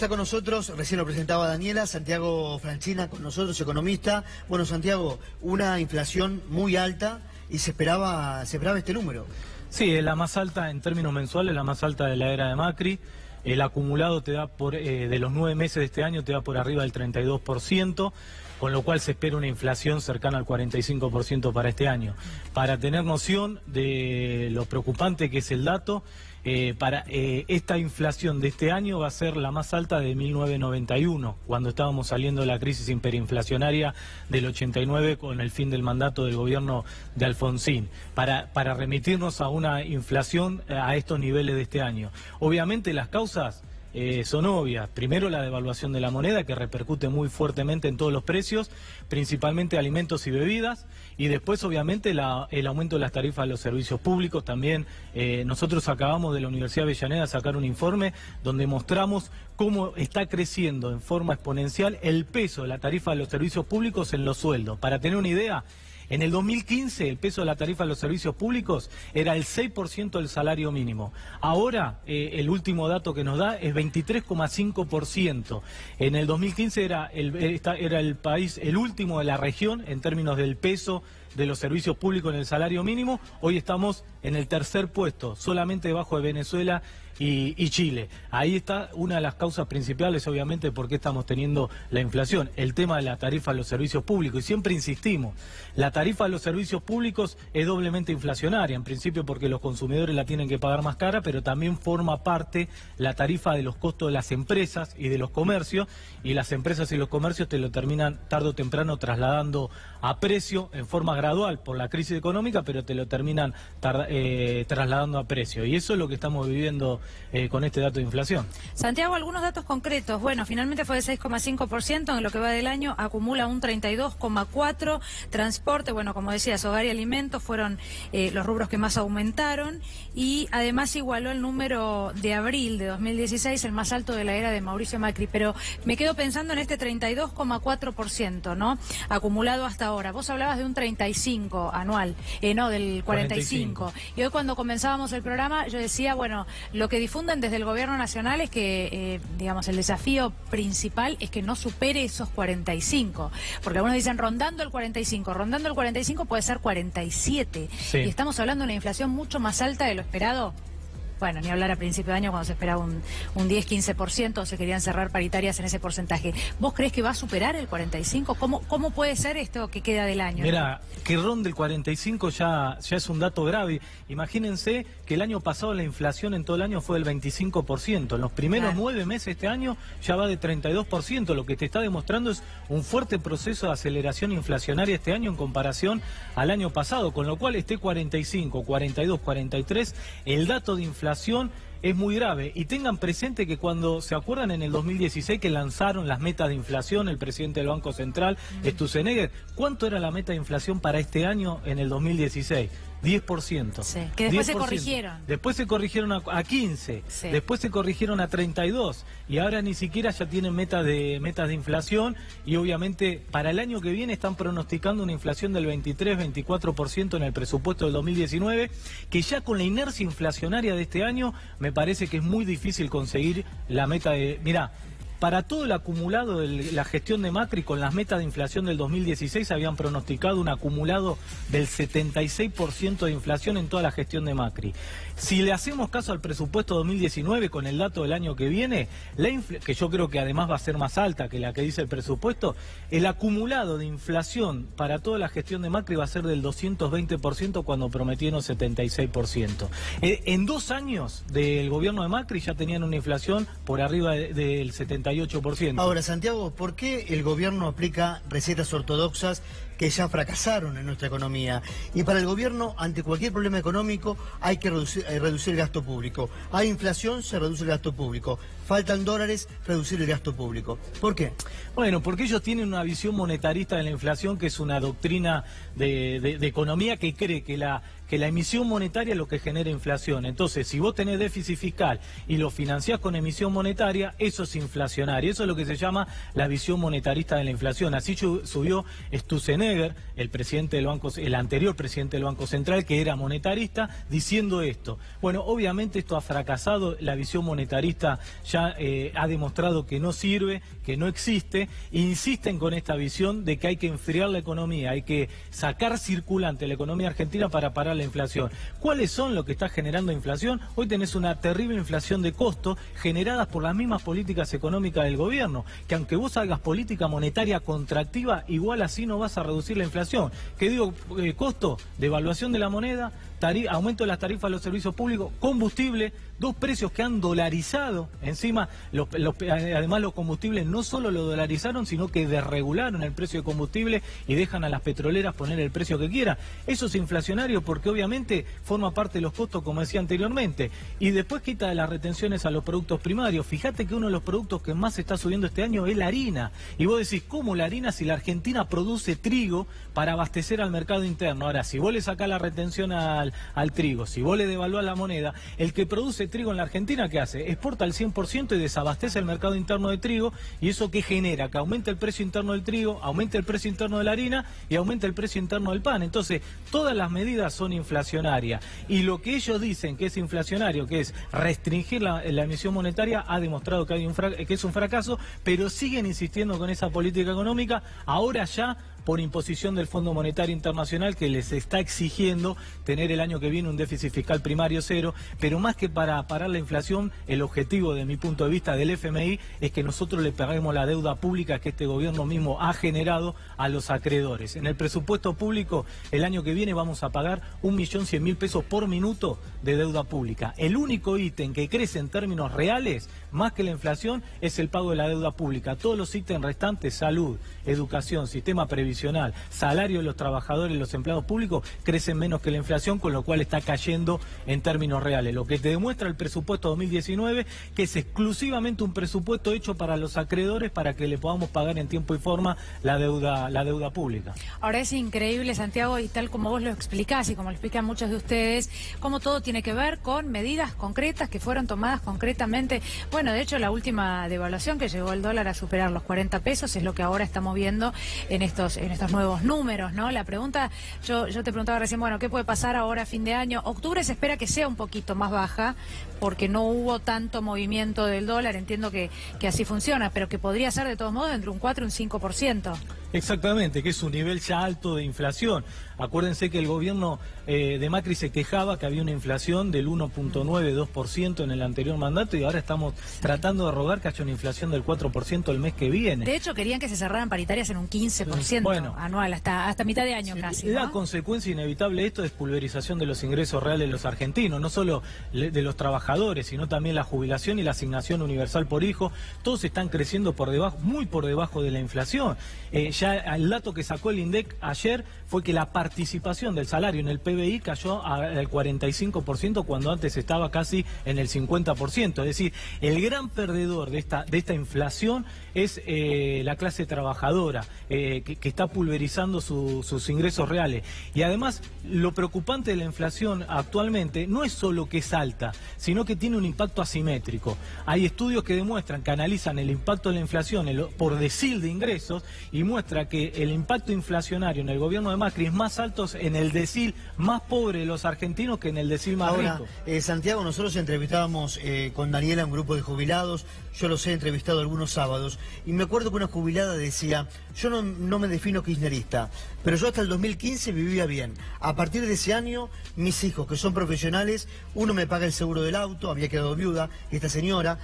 Está con nosotros, recién lo presentaba Daniela, Santiago Franchina con nosotros, economista. Bueno, Santiago, una inflación muy alta y se esperaba este número. Sí, es la más alta en términos mensuales, la más alta de la era de Macri. El acumulado te da de los 9 meses de este año te da por arriba del 32%, con lo cual se espera una inflación cercana al 45% para este año. Para tener noción de lo preocupante que es el dato, esta inflación de este año va a ser la más alta de 1991, cuando estábamos saliendo de la crisis hiperinflacionaria del 89 con el fin del mandato del gobierno de Alfonsín, para remitirnos a una inflación a estos niveles de este año. Obviamente las causas son obvias. Primero, la devaluación de la moneda, que repercute muy fuertemente en todos los precios, principalmente alimentos y bebidas, y después obviamente el aumento de las tarifas de los servicios públicos. También nosotros acabamos de la Universidad de Avellaneda sacar un informe donde mostramos cómo está creciendo en forma exponencial el peso de la tarifa de los servicios públicos en los sueldos. Para tener una idea, en el 2015 el peso de la tarifa de los servicios públicos era el 6% del salario mínimo. Ahora el último dato que nos da es 23,5%. En el 2015 era el país el último de la región en términos del peso de los servicios públicos en el salario mínimo. Hoy estamos en el tercer puesto, solamente debajo de Venezuela y Chile. Ahí está una de las causas principales, obviamente, por qué estamos teniendo la inflación, el tema de la tarifa de los servicios públicos. Y siempre insistimos, la tarifa de los servicios públicos es doblemente inflacionaria, en principio porque los consumidores la tienen que pagar más cara, pero también forma parte la tarifa de los costos de las empresas y de los comercios, y las empresas y los comercios te lo terminan tarde o temprano trasladando a precio en forma gradual por la crisis económica, pero te lo terminan trasladando a precio. Y eso es lo que estamos viviendo con este dato de inflación. Santiago, algunos datos concretos. Bueno, finalmente fue de 6,5%, en lo que va del año acumula un 32,4%. Transporte, bueno, como decías, hogar y alimentos fueron los rubros que más aumentaron, y además igualó el número de abril de 2016, el más alto de la era de Mauricio Macri. Pero me quedo pensando en este 32,4%, ¿no? Acumulado hasta ahora. Vos hablabas de un 35 anual, no, del 45. Y hoy cuando comenzábamos el programa yo decía, bueno, lo que difunden desde el gobierno nacional es que, digamos, el desafío principal es que no supere esos 45. Porque algunos dicen rondando el 45 puede ser 47. Sí. Y estamos hablando de una inflación mucho más alta de lo esperado. Bueno, ni hablar a principio de año cuando se esperaba un 10-15%, se querían cerrar paritarias en ese porcentaje. ¿Vos creés que va a superar el 45? ¿Cómo puede ser esto que queda del año? Mira, que ronde el 45 ya es un dato grave. Imagínense que el año pasado la inflación en todo el año fue del 25%. En los primeros 9 meses de este año ya va de 32%. Lo que te está demostrando es un fuerte proceso de aceleración inflacionaria este año en comparación al año pasado. Con lo cual esté 45, 42, 43, el dato de inflación es muy grave. Y tengan presente que cuando se acuerdan en el 2016 que lanzaron las metas de inflación, el presidente del Banco Central, Sturzenegger, ¿cuánto era la meta de inflación para este año en el 2016? 10%. Sí, que después 10%. Se corrigieron. Después se corrigieron a 15%, sí. Después se corrigieron a 32%, y ahora ni siquiera ya tienen metas de inflación, y obviamente para el año que viene están pronosticando una inflación del 23-24% en el presupuesto del 2019, que ya con la inercia inflacionaria de este año me parece que es muy difícil conseguir la meta de... Mirá, para todo el acumulado de la gestión de Macri, con las metas de inflación del 2016, habían pronosticado un acumulado del 76% de inflación en toda la gestión de Macri. Si le hacemos caso al presupuesto 2019 con el dato del año que viene, que yo creo que además va a ser más alta que la que dice el presupuesto, el acumulado de inflación para toda la gestión de Macri va a ser del 220% cuando prometieron 76%. En 2 años del gobierno de Macri ya tenían una inflación por arriba del 78%. Ahora, Santiago, ¿por qué el gobierno aplica recetas ortodoxas que ya fracasaron en nuestra economía? Y para el gobierno, ante cualquier problema económico, hay que reducir el gasto público. Hay inflación, se reduce el gasto público. Faltan dólares, reducir el gasto público. ¿Por qué? Bueno, porque ellos tienen una visión monetarista de la inflación, que es una doctrina de economía que cree que la emisión monetaria es lo que genera inflación. Entonces, si vos tenés déficit fiscal y lo financiás con emisión monetaria, eso es inflacionario. Eso es lo que se llama la visión monetarista de la inflación. Así subió Sturzenegger Sturzenegger, el anterior presidente del Banco Central, que era monetarista, diciendo esto. Bueno, obviamente esto ha fracasado, la visión monetarista ya ha demostrado que no sirve, que no existe, insisten con esta visión de que hay que enfriar la economía, hay que sacar circulante la economía argentina para parar la inflación. ¿Cuáles son lo que está generando inflación? Hoy tenés una terrible inflación de costos generadas por las mismas políticas económicas del gobierno, que aunque vos hagas política monetaria contractiva, igual así no vas a reducir la inflación. ¿Qué digo? Costo, devaluación de la moneda, aumento de las tarifas de los servicios públicos, combustible, dos precios que han dolarizado. Encima, además los combustibles no solo lo dolarizaron, sino que desregularon el precio de combustible y dejan a las petroleras poner el precio que quieran. Eso es inflacionario porque obviamente forma parte de los costos, como decía anteriormente. Y después quita de las retenciones a los productos primarios. Fíjate que uno de los productos que más se está subiendo este año es la harina. Y vos decís, ¿cómo la harina si la Argentina produce trigo para abastecer al mercado interno? Ahora, si vos le sacás la retención al trigo, si vos le devaluás la moneda, el que produce trigo en la Argentina, ¿qué hace? Exporta al 100% y desabastece el mercado interno de trigo, y eso ¿qué genera? Que aumente el precio interno del trigo, aumente el precio interno de la harina y aumente el precio interno del pan. Entonces, todas las medidas son inflacionarias, y lo que ellos dicen que es inflacionario, que es restringir la emisión monetaria, ha demostrado que es un fracaso, pero siguen insistiendo con esa política económica, ahora ya por imposición del Fondo Monetario Internacional, que les está exigiendo tener el año que viene un déficit fiscal primario cero. Pero más que para parar la inflación, el objetivo, de mi punto de vista, del FMI es que nosotros le paguemos la deuda pública que este gobierno mismo ha generado a los acreedores. En el presupuesto público, el año que viene vamos a pagar 1.100.000 pesos por minuto de deuda pública. El único ítem que crece en términos reales, más que la inflación, es el pago de la deuda pública. Todos los ítems restantes, salud, educación, sistema previsional, salario de los trabajadores y los empleados públicos, crecen menos que la inflación, con lo cual está cayendo en términos reales. Lo que te demuestra el presupuesto 2019, que es exclusivamente un presupuesto hecho para los acreedores, para que le podamos pagar en tiempo y forma la deuda pública. Ahora es increíble, Santiago, y tal como vos lo explicás y como lo explican muchos de ustedes, cómo todo tiene que ver con medidas concretas que fueron tomadas concretamente. Bueno, de hecho, la última devaluación, que llegó el dólar a superar los 40 pesos, es lo que ahora estamos viendo en estos nuevos números, ¿no? La pregunta, yo te preguntaba recién, bueno, ¿qué puede pasar ahora a fin de año? Octubre se espera que sea un poquito más baja, porque no hubo tanto movimiento del dólar, entiendo que así funciona, pero que podría ser de todos modos entre un 4 y un 5%. Exactamente, que es un nivel ya alto de inflación. Acuérdense que el gobierno de Macri se quejaba que había una inflación del 1.92% en el anterior mandato, y ahora estamos tratando de rogar que haya una inflación del 4% el mes que viene. De hecho, querían que se cerraran paritarias en un 15% anual, hasta mitad de año casi, ¿no? La consecuencia inevitable de esto es pulverización de los ingresos reales de los argentinos, no solo de los trabajadores, sino también la jubilación y la asignación universal por hijo. Todos están creciendo muy por debajo de la inflación. Ya el dato que sacó el INDEC ayer fue que la participación del salario en el PBI cayó al 45%, cuando antes estaba casi en el 50%. Es decir, el gran perdedor de esta inflación es la clase trabajadora, que está pulverizando sus ingresos reales. Y además, lo preocupante de la inflación actualmente no es solo que es alta, sino que tiene un impacto asimétrico. Hay estudios que demuestran, que analizan el impacto de la inflación por decil de ingresos, y muestra que el impacto inflacionario en el gobierno de Macri es más alto en el decil más pobre de los argentinos que en el decil más rico. Santiago, nosotros entrevistábamos con Daniela un grupo de jubilados, yo los he entrevistado algunos sábados, y me acuerdo que una jubilada decía, yo no me defino kirchnerista, pero yo hasta el 2015 vivía bien. A partir de ese año, mis hijos, que son profesionales, uno me paga el seguro del auto, había quedado viuda, esta señora,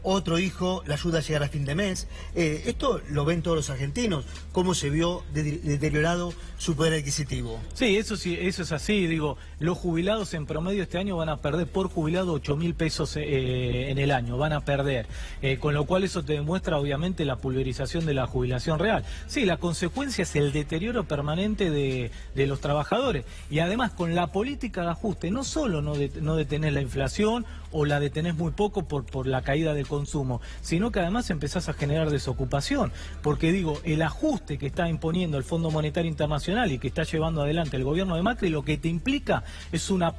otro hijo la ayuda a llegar a fin de mes. Esto lo ven todos los argentinos, cómo se vio deteriorado su poder adquisitivo. Sí, eso es así. Digo, los jubilados en promedio este año van a perder por jubilado 8.000 pesos en el año, van a perder. Con lo cual eso te demuestra obviamente la pulverización de la jubilación real. Sí, la consecuencia es el deterioro permanente de los trabajadores. Y además, con la política de ajuste, no solo no detener la inflación o la detenés muy poco por la caída del consumo, sino que además empezás a generar desocupación, porque digo, el ajuste que está imponiendo el Fondo Monetario Internacional y que está llevando adelante el gobierno de Macri, lo que te implica es una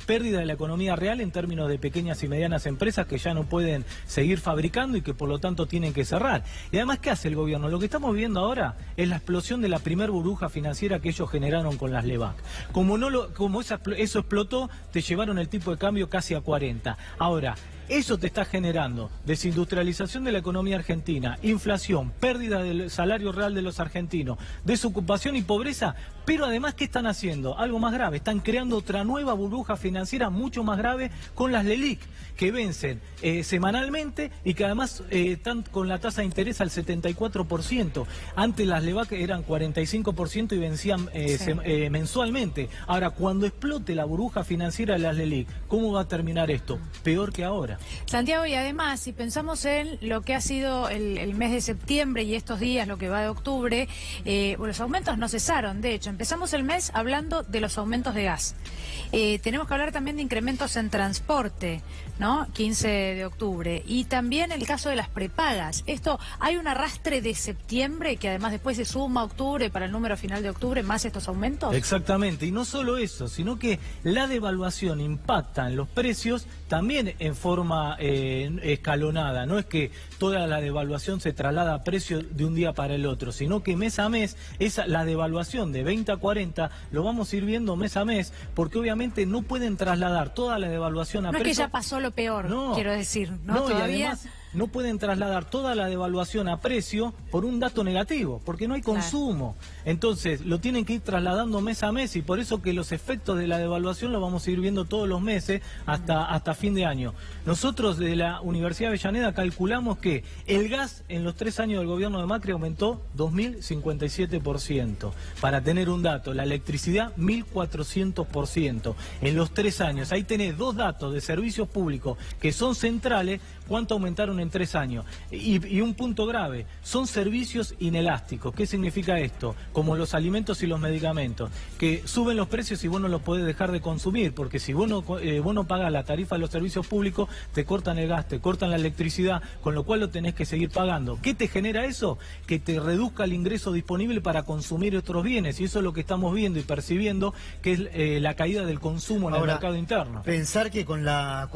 pérdida de la economía real en términos de pequeñas y medianas empresas que ya no pueden seguir fabricando y que por lo tanto tienen que cerrar. Y además, ¿qué hace el gobierno? Lo que estamos viendo ahora es la explosión de la primer burbuja financiera que ellos generaron con las LEBAC. Como eso explotó, te llevaron el tipo de cambio casi a 40. Ahora, eso te está generando desindustrialización de la economía argentina, inflación, pérdida del salario real de los argentinos, desocupación y pobreza, pero además, ¿qué están haciendo? Algo más grave, están creando otra nueva burbuja financiera mucho más grave con las LELIQ, que vencen semanalmente y que además están con la tasa de interés al 74%. Antes las LEBAC eran 45% y vencían mensualmente. Ahora, cuando explote la burbuja financiera de las LELIQ, ¿cómo va a terminar esto? Peor que ahora. Santiago, y además, si pensamos en lo que ha sido el mes de septiembre y estos días, lo que va de octubre, los aumentos no cesaron. De hecho, empezamos el mes hablando de los aumentos de gas. Tenemos que hablar también de incrementos en transporte, ¿no? 15 de octubre. Y también el caso de las prepagas. Esto, hay un arrastre de septiembre que además después se suma a octubre para el número final de octubre, más estos aumentos. Exactamente, y no solo eso, sino que la devaluación impacta en los precios también en forma escalonada. No es que toda la devaluación se traslada a precios de un día para el otro, sino que mes a mes, la devaluación de 20 a 40 lo vamos a ir viendo mes a mes, porque obviamente no pueden trasladar toda la devaluación a precio. No es que ya pasó lo peor, no, quiero decir, ¿no? No, ¿Todavía? Y además no pueden trasladar toda la devaluación a precio por un dato negativo, porque no hay consumo. Claro. Entonces, lo tienen que ir trasladando mes a mes y por eso que los efectos de la devaluación los vamos a ir viendo todos los meses hasta fin de año. Nosotros de la Universidad de Avellaneda calculamos que el gas en los 3 años del gobierno de Macri aumentó 2.057%. Para tener un dato, la electricidad 1.400% en los 3 años. Ahí tenés 2 datos de servicios públicos que son centrales, cuánto aumentaron en 3 años. Y un punto grave, son servicios inelásticos. ¿Qué significa esto? Como los alimentos y los medicamentos, que suben los precios y vos no los podés dejar de consumir, porque si vos no pagás la tarifa de los servicios públicos, te cortan el gas, te cortan la electricidad, con lo cual lo tenés que seguir pagando. ¿Qué te genera eso? Que te reduzca el ingreso disponible para consumir otros bienes, y eso es lo que estamos viendo y percibiendo, que es la caída del consumo en el mercado interno. Pensar que con la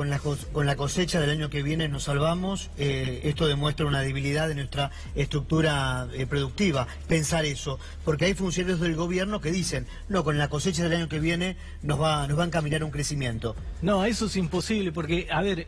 cosecha del año que viene nos salvamos, esto demuestra una debilidad de nuestra estructura productiva, pensar eso, porque hay funcionarios del gobierno que dicen, no, con la cosecha del año que viene nos va a encaminar un crecimiento. No, eso es imposible, porque, a ver,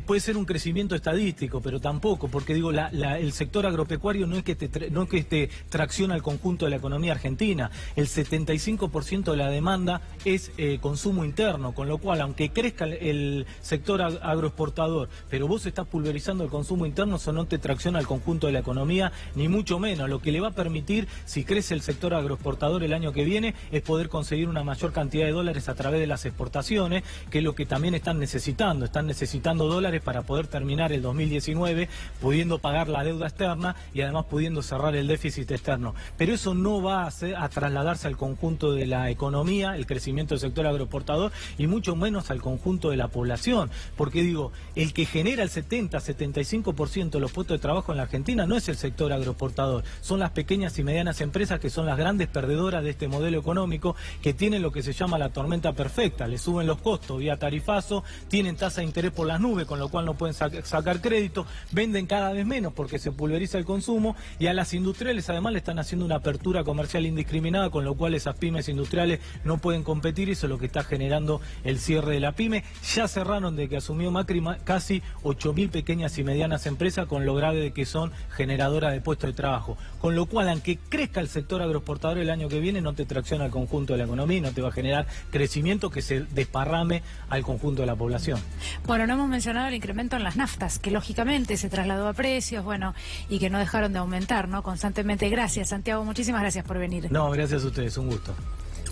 puede ser un crecimiento estadístico, pero tampoco, porque digo, el sector agropecuario no es que te tracciona el conjunto de la economía argentina. El 75% de la demanda es consumo interno, con lo cual, aunque crezca el sector agroexportador, pero vos estás pulverizando el consumo interno, eso no te tracciona el conjunto de la economía, ni mucho menos. Lo que le va a permitir, si crece el sector agroexportador el año que viene, es poder conseguir una mayor cantidad de dólares a través de las exportaciones, que es lo que también están necesitando dólares para poder terminar el 2019 pudiendo pagar la deuda externa y además pudiendo cerrar el déficit externo. Pero eso no va a trasladarse al conjunto de la economía, el crecimiento del sector agroexportador, y mucho menos al conjunto de la población, porque digo, el que genera el 70-75% de los puestos de trabajo en la Argentina no es el sector agroexportador, son las pequeñas y medianas empresas, que son las grandes perdedoras de este modelo económico, que tienen lo que se llama la tormenta perfecta. Le suben los costos vía tarifazo, tienen tasa de interés por las nubes, con lo cual no pueden sacar crédito, venden cada vez menos porque se pulveriza el consumo, y a las industriales además le están haciendo una apertura comercial indiscriminada, con lo cual esas pymes industriales no pueden competir, y eso es lo que está generando el cierre de la pyme. Ya cerraron, de que asumió Macri, casi 8.000 pequeñas y medianas empresas, con lo grave de que son generadoras de puestos de trabajo, con lo cual, aunque crezca el sector agroexportador el año que viene, no te tracciona el conjunto de la economía y no te va a generar crecimiento que se desparrame al conjunto de la población. Bueno, no hemos mencionado el incremento en las naftas, que lógicamente se trasladó a precios, bueno, y que no dejaron de aumentar, ¿no? Constantemente. Gracias, Santiago, muchísimas gracias por venir. No, gracias a ustedes, un gusto.